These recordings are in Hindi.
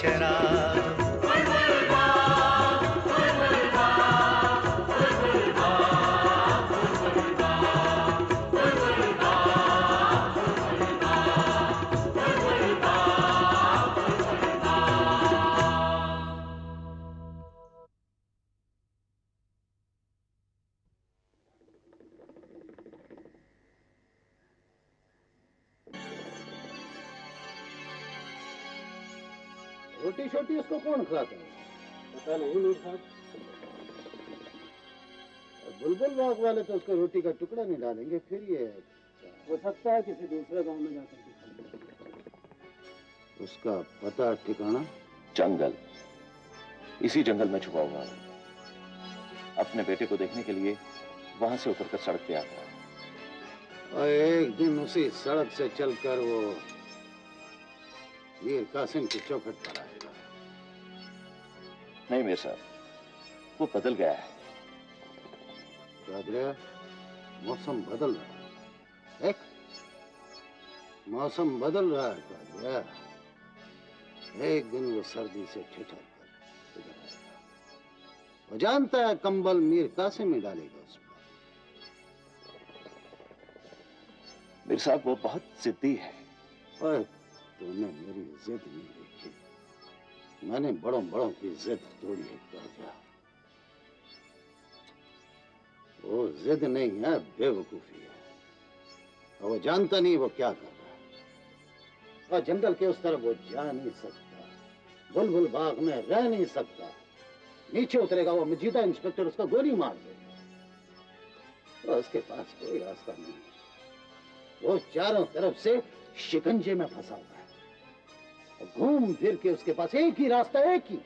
चरा दो। रोटी छोटी उसको कौन खिलाता है? पता नहीं नूर साहब। बुलबुल बाग वाले तो उसको रोटी का टुकड़ा नहीं डालेंगे, फिर ये हो सकता है किसी दूसरे गांव में जाकर के। उसका पता ठिकाना? जंगल, इसी जंगल में छुपा हुआ है। अपने बेटे को देखने के लिए वहां से उतरकर सड़क पे आता है और एक दिन उसी सड़क से चलकर वो मीर कासिम की चौखट पर आएगा। नहीं मेरे साहब, वो बदल गया है। कादरिया, मौसम बदल रहा है। एक मौसम बदल रहा है कादरिया। एक दिन वो सर्दी से ठिठर कर इधर आएगा। वो जानता है कंबल मीर कासिम ही डालेगा उस पर। मेरे साहब वो बहुत जिद्दी है। और तूने मेरी जिद नहीं देखी, मैंने बड़ों बड़ों की जिद तोड़ी है कादरिया। वो जिद नहीं है, बेवकूफी है। और वो जानता नहीं वो क्या कर रहा है। और जंगल के उस तरफ वो जा नहीं सकता, बुलबुल बाग में रह नहीं सकता। नीचे उतरेगा वो मजीदा इंस्पेक्टर उसको गोली मार देगा। और उसके पास कोई रास्ता नहीं है। वो चारों तरफ से शिकंजे में फंसा हुआ है। घूम फिर के उसके पास एक ही रास्ता, एक ही,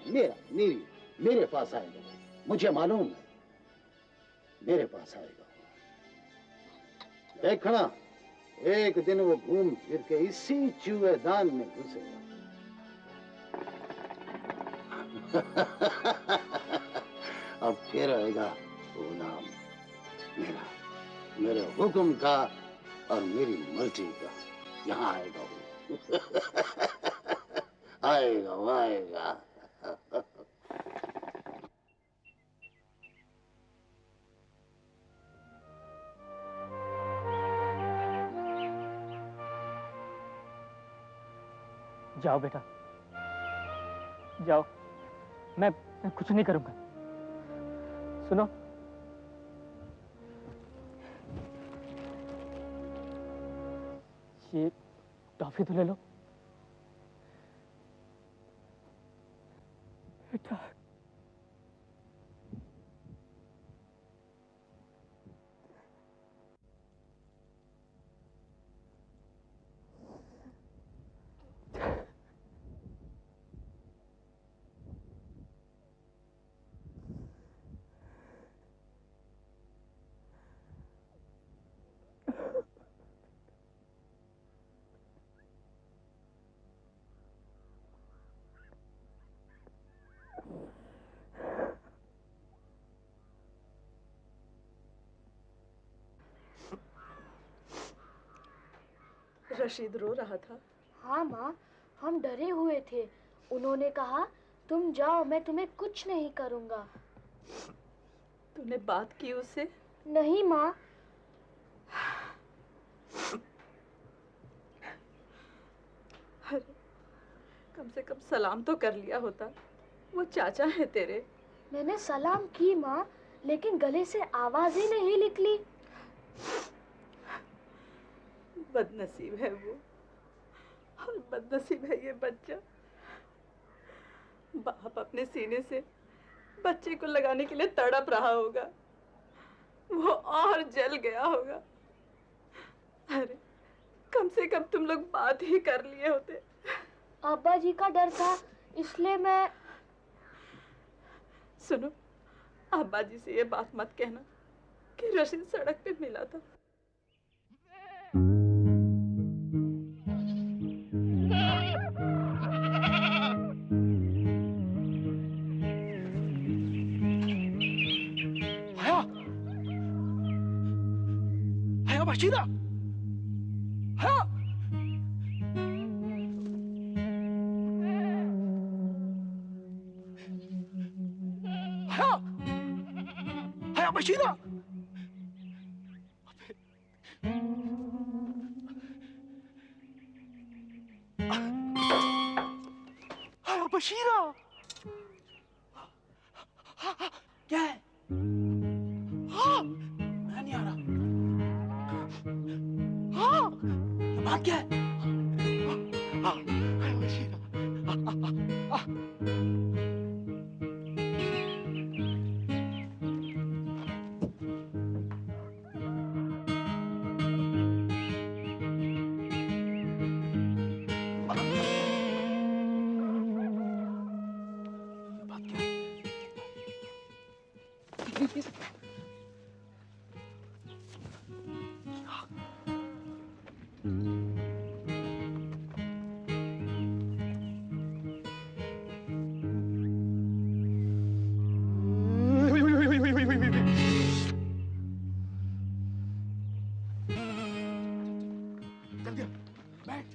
मेरे पास आएगा। मुझे मालूम है मेरे पास आएगा। देखना, एक दिन वो घूम फिर के इसी चूहेदान में घुसेगा। अब फिर आएगा वो नाम मेरा, मेरे हुक्म का और मेरी मर्जी का। यहाँ आएगा वो। आएगा वो आएगा। जाओ बेटा, जाओ। मैं कुछ नहीं करूंगा। सुनो, ये टॉफी तो ले लो बेटा। रशीद रो रहा था। हाँ माँ, हम डरे हुए थे। उन्होंने कहा तुम जाओ, मैं तुम्हें कुछ नहीं करूँगा। तूने बात की उससे? नहीं माँ। अरे कम से कम सलाम तो कर लिया होता। वो चाचा है तेरे। मैंने सलाम की माँ, लेकिन गले से आवाज ही नहीं निकली। बदनसीब है वो, और बदनसीब है ये बच्चा। बाप अपने सीने से बच्चे को लगाने के लिए तड़प रहा होगा, वो और जल गया होगा। अरे कम से कम तुम लोग बात ही कर लिए होते। अब्बा जी का डर था, इसलिए मैं। सुनो, अब्बा जी से ये बात मत कहना कि रशीद सड़क पे मिला था। बशीरा, हाँ। हया हया बशीरा हया बशीरा क्या है? हाँ मैं नहीं आ रहा। हाँ बात क्या है? हाँ हया बशीरा बात क्या है? जल्दी आ, बैठ।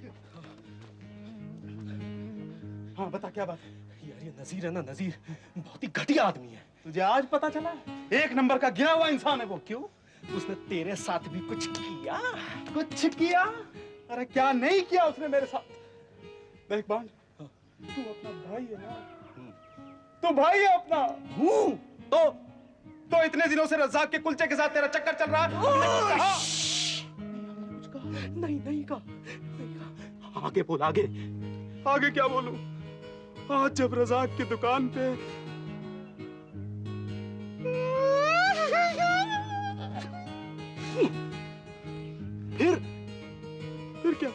हाँ बता क्या बात है? यार ये नजीर है ना, नजीर बहुत ही घटिया आदमी है। तुझे आज पता चला? एक नंबर का गिरा हुआ इंसान है वो। क्यों? उसने तेरे साथ भी कुछ किया? कुछ किया? अरे क्या नहीं किया उसने मेरे साथ। देख बांड, तू अपना भाई है ना, तू भाई है अपना। हूँ तो इतने दिनों से रज़ाक के कुलचे के साथ तेरा चक्कर चल रहा है। नहीं नहीं कहा। आगे बोल आगे। आगे क्या बोलूं? आज जब रज़ाक की दुकान पे फिर क्या?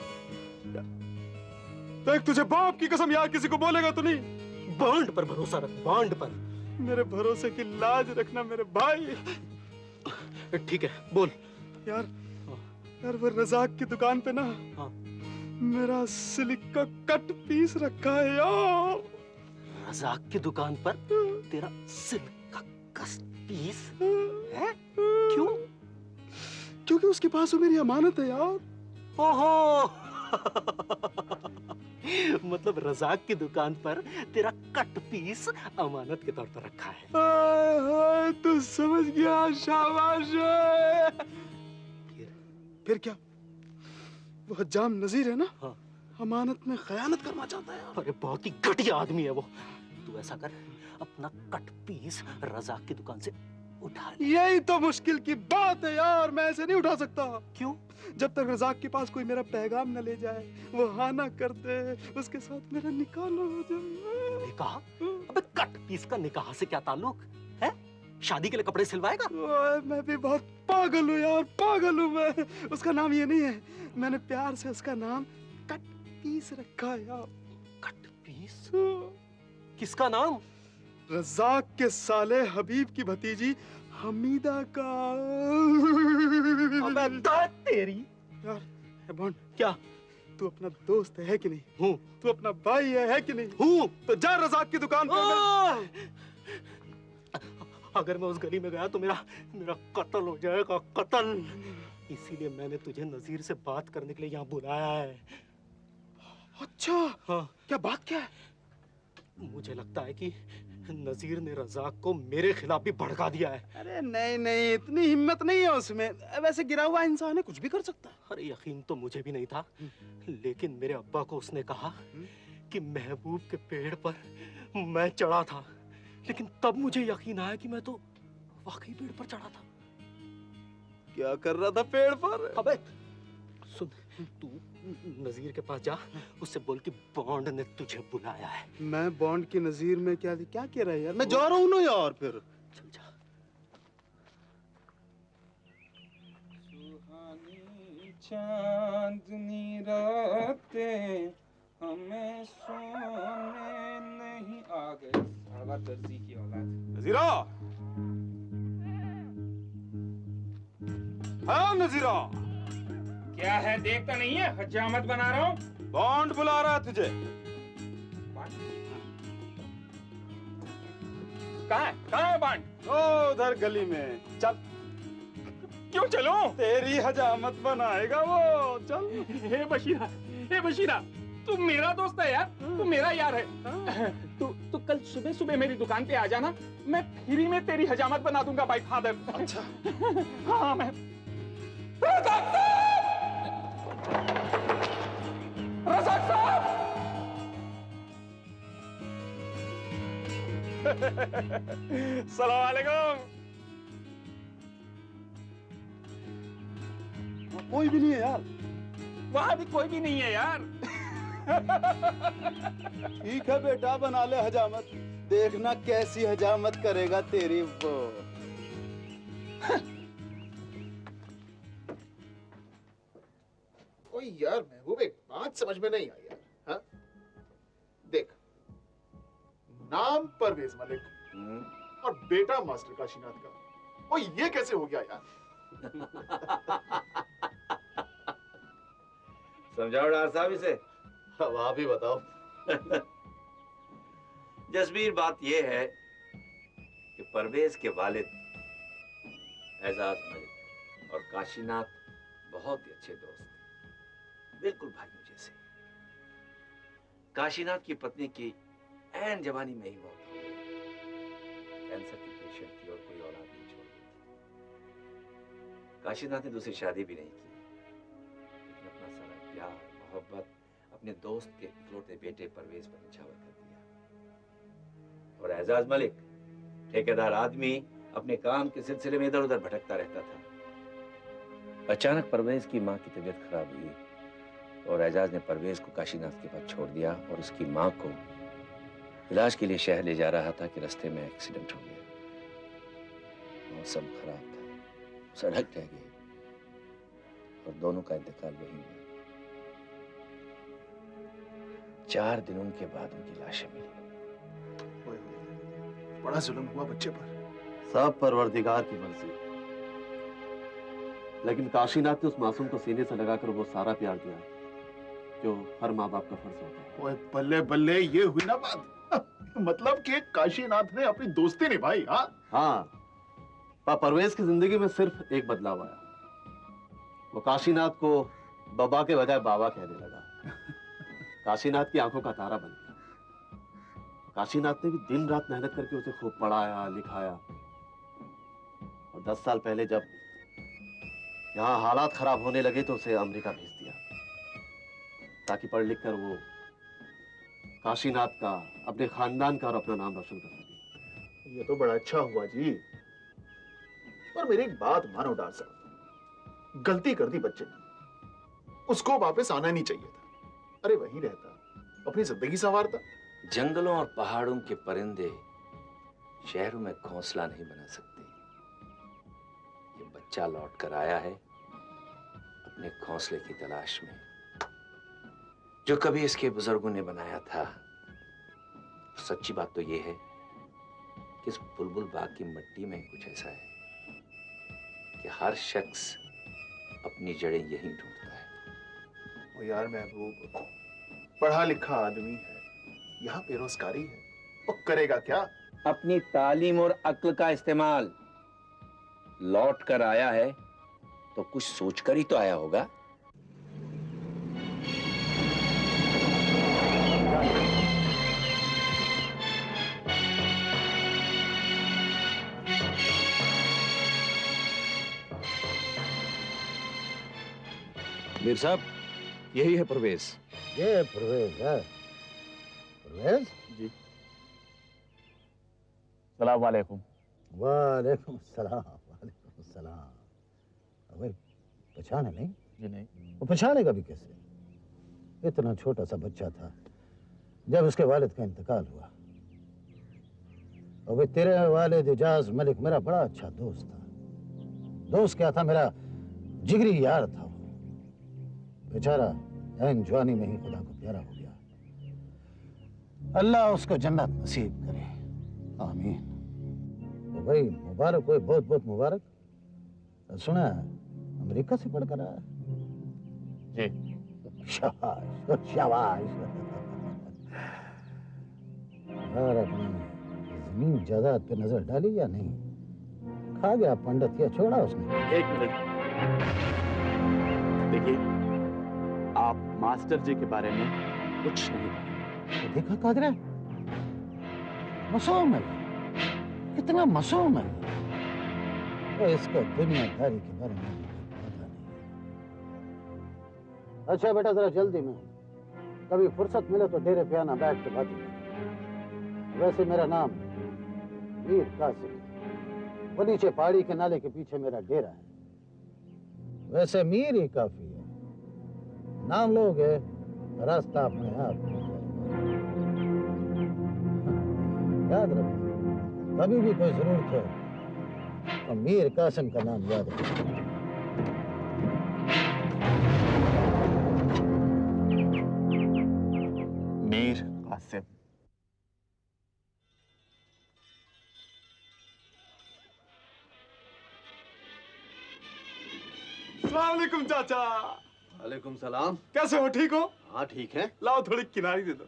देख तुझे बाप की कसम, यार किसी को बोलेगा तो नहीं। बॉन्ड पर भरोसा रख, बॉन्ड पर। मेरे भरोसे की लाज रखना मेरे भाई। ठीक है बोल। यार वो रज़ाक की दुकान पे ना, हाँ। मेरा सिल्क का कट पीस रखा है यार। रज़ाक की दुकान पर तेरा सिल्क का कस पीस है? क्यों? क्योंकि उसके पास वो मेरी अमानत है यार। ओहो मतलब रज़ाक की दुकान पर तेरा कट पीस अमानत के तौर पर रखा है। हाय हाय, तू समझ गया, शाबाश। फिर क्या? वो हज्जाम नजीर है ना, हाँ। अमानत में खयानत करना चाहता है यार। अरे बहुत ही घटिया आदमी है वो। तू ऐसा कर, अपना कट पीस रज़ाक की दुकान से उठा ले। यही तो मुश्किल की बात है यार, मैं ऐसे नहीं उठा सकता। क्यों? जब तक रज़ाक के पास कोई मेरा पैगाम न ले जाए, वो हाँ ना कर दे, उसके साथ मेरा निकाह न हो जाए। निकाह? अबे कट पीस का निकाह से क्या ताल्लुक है? शादी के लिए कपड़े सिलवाएगा? ओए, मैं भी बहुत पागल हूँ यार, पागल हूँ मैं। उसका नाम ये नहीं है, मैंने प्यार से उसका नाम कट पीस रखा है यार। Cut piece? किसका नाम? रज़ाक के साले हबीब की भतीजी हमीदा का। अबे दाद तेरी। यार बॉन्ड, क्या? तू अपना दोस्त है कि नहीं? हूँ। तू अपना भाई है कि नहीं? हूँ। तो जा रज़ाक की दुकान पर। अगर मैं उस गली में गया तो मेरा कत्ल हो जाएगा, कत्ल। इसीलिए मैंने तुझे नजीर से बात करने के लिए यहाँ बुलाया है। अच्छा, हाँ। क्या बात क्या है? मुझे लगता है कि नजीर ने रज़ाक को मेरे खिलाफ भी भड़का दिया है। अरे नहीं नहीं, इतनी हिम्मत नहीं है उसमें। वैसे गिरा हुआ इंसान है, कुछ भी कर सकता है। अरे यकीन तो मुझे भी नहीं था, लेकिन मेरे अब्बा को उसने कहा कि महबूब के पेड़ पर मैं चढ़ा था, लेकिन तब मुझे यकीन आया कि मैं तो वाकई पेड़ पर चढ़ा था। क्या कर रहा था पेड़ पर? अबे सुन, तू नजीर के पास जा, उससे बोल कि बॉन्ड ने तुझे बुलाया है। मैं बॉन्ड की नजीर में क्या कह रहा है यार? मैं जा रहा हूँ ना यार। फिर चल जा। सुहानी चांदनी रातें हमें सोने नहीं आ गए। साला दर्जी की औलाद। नजीरा, हाँ नजीरा, क्या है, देखता नहीं है? हजामत बना रहा हूँ। बॉन्ड बुला रहा है तुझे। कहाँ है बांड? ओ उधर गली में। चल। क्यों चलूं? तेरी हजामत बनाएगा वो। चल। हे बशीरा, तू मेरा दोस्त है यार, तू मेरा यार है। तू तो कल सुबह सुबह मेरी दुकान पे आ जाना, मैं फ्री में तेरी हजामत बना दूंगा भाई फादर। अच्छा। हाँ मैं रज़ाक साहब! सलाम वालेकुम। कोई भी नहीं है यार। वहां भी कोई भी नहीं है यार। ठीक है बेटा, बना ले हजामत, देखना कैसी हजामत करेगा तेरी वो। ओए यार महबूब, एक बात समझ में नहीं आई यार। हाँ? देख, नाम परवेज मलिक और बेटा मास्टर काशीनाथ का, ओए ये कैसे हो गया यार? समझाओ डॉक्टर साहब इसे। अब आप ही बताओ। जसबीर, बात यह है कि परवेज के वालिद एजाज मलिक और काशीनाथ बहुत ही अच्छे दोस्त थे, बिल्कुल भाइयों जैसे। काशीनाथ की पत्नी की ऐन जवानी में ही मौत हो गई। कैंसर की पेशेंट थी और कोई औलाद नहीं छोड़ रही थी। काशीनाथ ने दूसरी शादी भी नहीं की, लेकिन अपना सारा प्यार मोहब्बत अपने दोस्त के इकलौते बेटे परवेज पर निछावर कर दिया। और एजाज मलिक, ठेकेदार आदमी, अपने काम के सिलसिले में इधर उधर भटकता रहता था। अचानक परवेज की माँ की तबीयत खराब हुई और एजाज ने परवेज को काशीनाथ के पास छोड़ दिया और उसकी माँ को इलाज के लिए शहर ले जा रहा था कि रास्ते में एक्सीडेंट हो गया। मौसम खराब था, सड़क रह गई और दोनों का इंतकाल वहीं हुआ। 4 दिनों के बाद उनकी लाशें मिली। ओए, बड़ा जुल्म हुआ बच्चे पर। सब परवरदिगार की मर्जी, लेकिन काशीनाथ ने उस मासूम को सीने से लगाकर वो सारा प्यार दिया जो हर माँ बाप का फर्ज होता है। ओए बल्ले बल्ले, ये हुई ना बात। मतलब कि काशीनाथ ने अपनी दोस्ती निभाई। हाँ हाँ, परवेज की जिंदगी में सिर्फ एक बदलाव आया। वो काशीनाथ को बाबा के बजाय बाबा कहने लगा। काशीनाथ की आंखों का तारा बन गया। काशीनाथ ने भी दिन रात मेहनत करके उसे खूब पढ़ाया लिखाया और 10 साल पहले जब यहाँ हालात खराब होने लगे तो उसे अमेरिका भेज दिया ताकि पढ़ लिख कर वो काशीनाथ का, अपने खानदान का और अपना नाम रोशन कर सके। ये तो बड़ा अच्छा हुआ जी। पर मेरी एक बात मानो डॉक्टर साहब, गलती कर दी बच्चे ने, उसको वापस आना नहीं चाहिए था। अरे वहीं रहता, अपनी जिंदगी संवारता। जंगलों और पहाड़ों के परिंदे शहरों में घोंसला नहीं बना सकते। ये बच्चा लौट कर आया है अपने घोंसले की तलाश में, जो कभी इसके बुजुर्गों ने बनाया था। सच्ची बात तो ये है कि इस बुलबुल बाग की मिट्टी में कुछ ऐसा है कि हर शख्स अपनी जड़ें यहीं ढूंढता है। ओ यार महबूब, पढ़ा लिखा आदमी है, यहाँ बेरोजगारी है, वो करेगा क्या? अपनी तालीम और अक्ल का इस्तेमाल। लौट कर आया है तो कुछ सोचकर ही तो आया होगा। मीर साहब, यही है परवेज। ये परवेज है? परवेज जी। सलाम वालेकुम। वालेकुम सलाम, वालेकुम सलाम। अबे पहचाना नहीं? जी नहीं। वो पहचानेगा भी कैसे? इतना छोटा सा बच्चा था जब उसके वालिद का इंतकाल हुआ। अबे तेरे वालिद एजाज मलिक मेरा बड़ा अच्छा दोस्त था। दोस्त क्या था, मेरा जिगरी यार था। बेचारा ऐन जवानी में ही खुदा को प्यारा हो गया। अल्लाह उसको जन्नत नसीब करे, आमीन। तो भाई मुबारक हो, बहुत बहुत मुबारक। सुना अमेरिका से पढ़कर आया? जी। शाबाश शाबाश। और अपनी जमीन जायदाद पे नजर डाली या नहीं? खा गया पंडित या छोड़ा उसने? 1 मिनट देखिए, आप मास्टर जी के बारे में कुछ नहीं। तो देखा कादरा, मासूम है, इतना मासूम है तो इसको दुनियादारी के बारे में पता नहीं। अच्छा बेटा जरा जल्दी में, कभी फुर्सत मिले तो डेरे पे आना, बैठ के बातें करें। वैसे मेरा नाम मीर कासिम, वो नीचे पहाड़ी के नाले के पीछे मेरा डेरा है। वैसे मीर ही काफी है, नाम लोगे रास्ता अपने आप मिल जाएगा। याद रखो, कभी भी कोई जरूरत हो तो मीर कासिम का नाम याद रखो। मीर कासिम। अस्सलाम वालेकुम चाचा। वालेकुम सलाम। कैसे हो, ठीक हो? हाँ ठीक है। लाओ थोड़ी किनारी दे दो।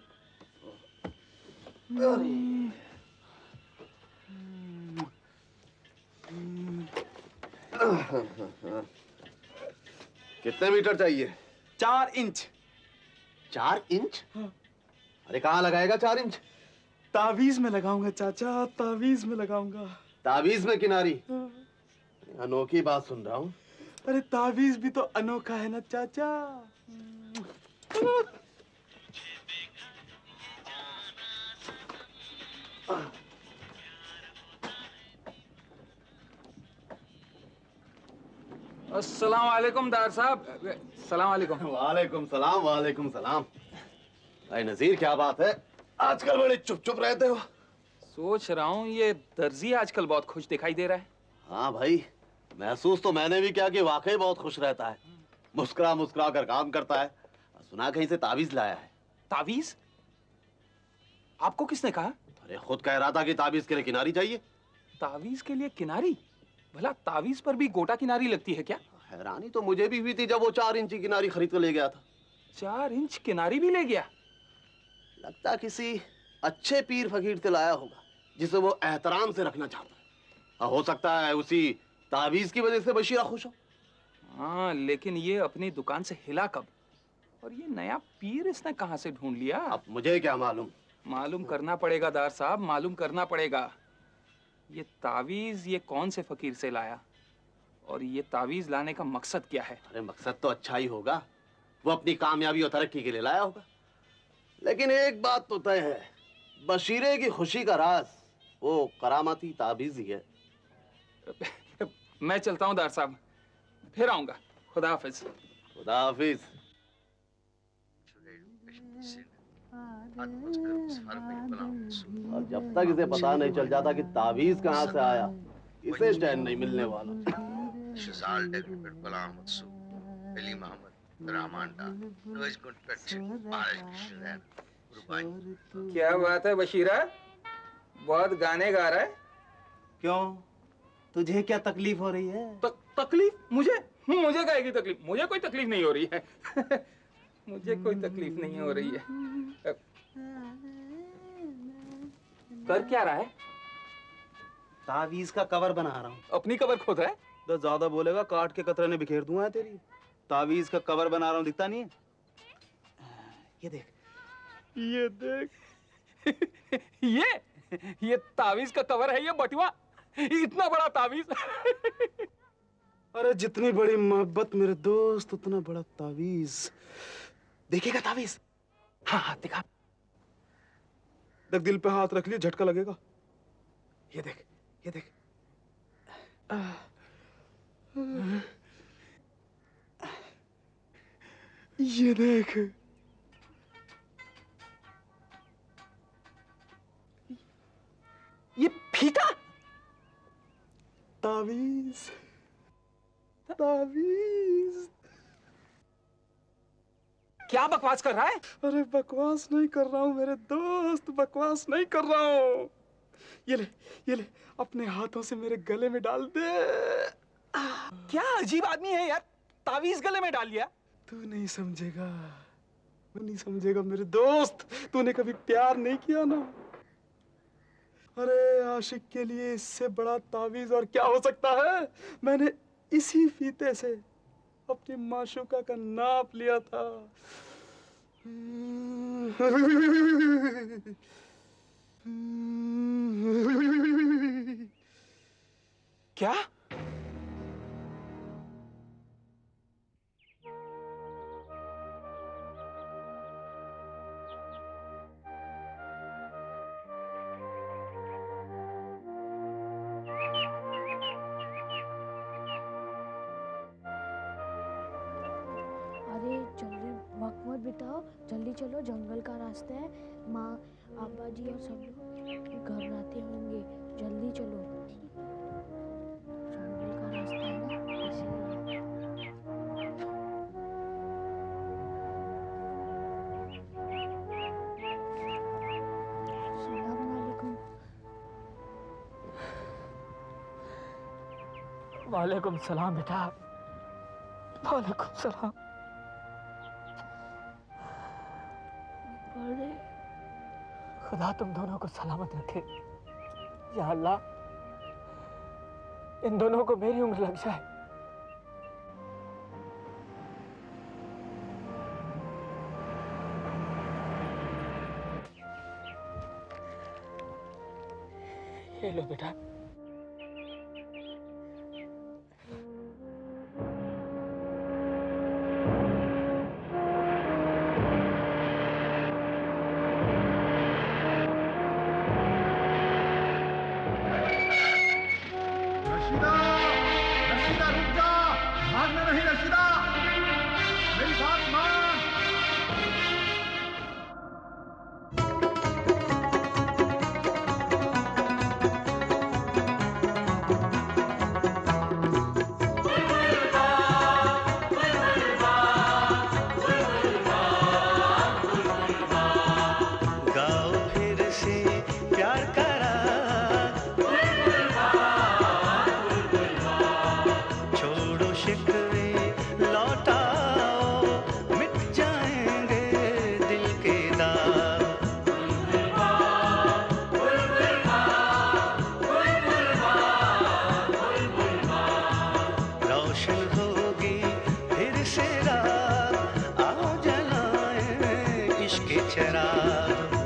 कितने मीटर चाहिए? 4 इंच। 4 इंच? अरे कहाँ लगाएगा 4 इंच? तावीज में लगाऊंगा चाचा, तावीज में लगाऊंगा। तावीज में किनारी? अनोखी बात सुन रहा हूँ। अरे तावीज भी तो अनोखा है ना चाचा। अस्सलाम वालेकुम दार साहब। सलाम वालेकुम। वालेकुम सलाम, वालेकुम सलाम। भाई नजीर, क्या बात है, आजकल बड़े चुप चुप रहते हो? सोच रहा हूँ ये दर्जी आजकल बहुत खुश दिखाई दे रहा है। हाँ भाई, महसूस तो मैंने भी किया कि वाकई बहुत खुश रहता है, मुस्कुरा मुस्कुरा कर काम करता है। सुना कहीं से तावीज लाया है। तावीज? आपको किसने कहा? अरे खुद कह रहा था कि तावीज के लिए किनारी चाहिए। तावीज के लिए किनारी? भला तावीज पर भी गोटा किनारी लगती है क्या? हैरानी तो मुझे भी हुई थी जब वो 4 इंच की किनारी खरीद कर ले गया था। 4 इंच किनारी भी ले गया? लगता किसी अच्छे पीर फकीर से लाया होगा जिसे वो एहतराम से रखना चाहता है। हो सकता है उसी तावीज की वजह से बशीरा खुश हो। हाँ, लेकिन ये अपनी दुकान से हिला कब? और ये नया पीर इसने कहाँ से ढूंढ लिया? अब मुझे क्या मालूम। मालूम करना पड़ेगा दार साहब, मालूम करना पड़ेगा। ये तावीज ये कौन से फकीर से लाया और ये तावीज लाने का मकसद क्या है? अरे मकसद तो अच्छा ही होगा, वो अपनी कामयाबी और तरक्की के लिए लाया होगा। लेकिन एक बात तो तय है, बशीरे की खुशी का राज वो करामाती ताबीज ही है। मैं चलता हूँ दार साहब, फिर आऊंगा। खुदा हाफिज। खुदा हाफिज। और जब तक इसे पता नहीं चल जाता कि ताबीज कहाँ से आया, इसे चैन नहीं मिलने वाला। क्या बात है बशीरा, बहुत गाने गा रहा है। क्यों, तुझे क्या तकलीफ हो रही है? तकलीफ? मुझे काहे की तकलीफ? मुझे कोई तकलीफ नहीं हो रही है। मुझे कोई तकलीफ नहीं हो रही है। कर क्या रहा है? तावीज का कवर बना रहा हूँ। अपनी कबर खोद रहा है? तो ज्यादा बोलेगा काट के कतरे ने बिखेर दूंगा तेरी। तावीज का कवर बना रहा हूँ, दिखता नहीं है? ये देख, ये देख। ये तावीज का कवर है, ये बटुआ? इतना बड़ा तावीज? अरे जितनी बड़ी मोहब्बत मेरे दोस्त, उतना बड़ा तावीज। देखेगा तावीज? हाँ हाँ दिखा। देख, दिल पे हाथ रख लिया, झटका लगेगा। ये देख, ये देख। ये देख। ये फीता? तावीज, तावीज। क्या बकवास कर रहा है? अरे बकवास नहीं कर रहा हूँ मेरे दोस्त, बकवास नहीं कर रहा हूँ। ये ले, अपने हाथों से मेरे गले में डाल दे। क्या अजीब आदमी है यार, तावीज गले में डाल लिया। तू नहीं समझेगा, तू नहीं समझेगा मेरे दोस्त। तूने कभी प्यार नहीं किया ना। अरे आशिक के लिए इससे बड़ा तावीज और क्या हो सकता है। मैंने इसी फीते से अपनी माशूका का नाप लिया था। क्या? अरे जल्दी वक्त मत बिताओ, जल्दी चलो, जंगल का रास्ता है। माँ, अब्बा जी और सब लोग घबराते होंगे, जल्दी चलो। जंगल का रास्ता है ना, इसीलिए। अस्सलाम वालेकुम। वालेकुम सलाम बेटा, वालेकुम सलाम। बड़े खुदा तुम दोनों को सलामत रखे। या अल्लाह, इन दोनों को मेरी उम्र लग जाए। ये लो बेटा। रशीदा, रशीदा रुक जा, भागना नहीं रशीदा, मेरी बात मान। गाओ फिर से प्यार करा, छोड़ो शिकवे लौटाओ, मिट जाएंगे दिल के दाग। रोशन होगी फिर से रात, आओ जलाएं इश्क के चिराग।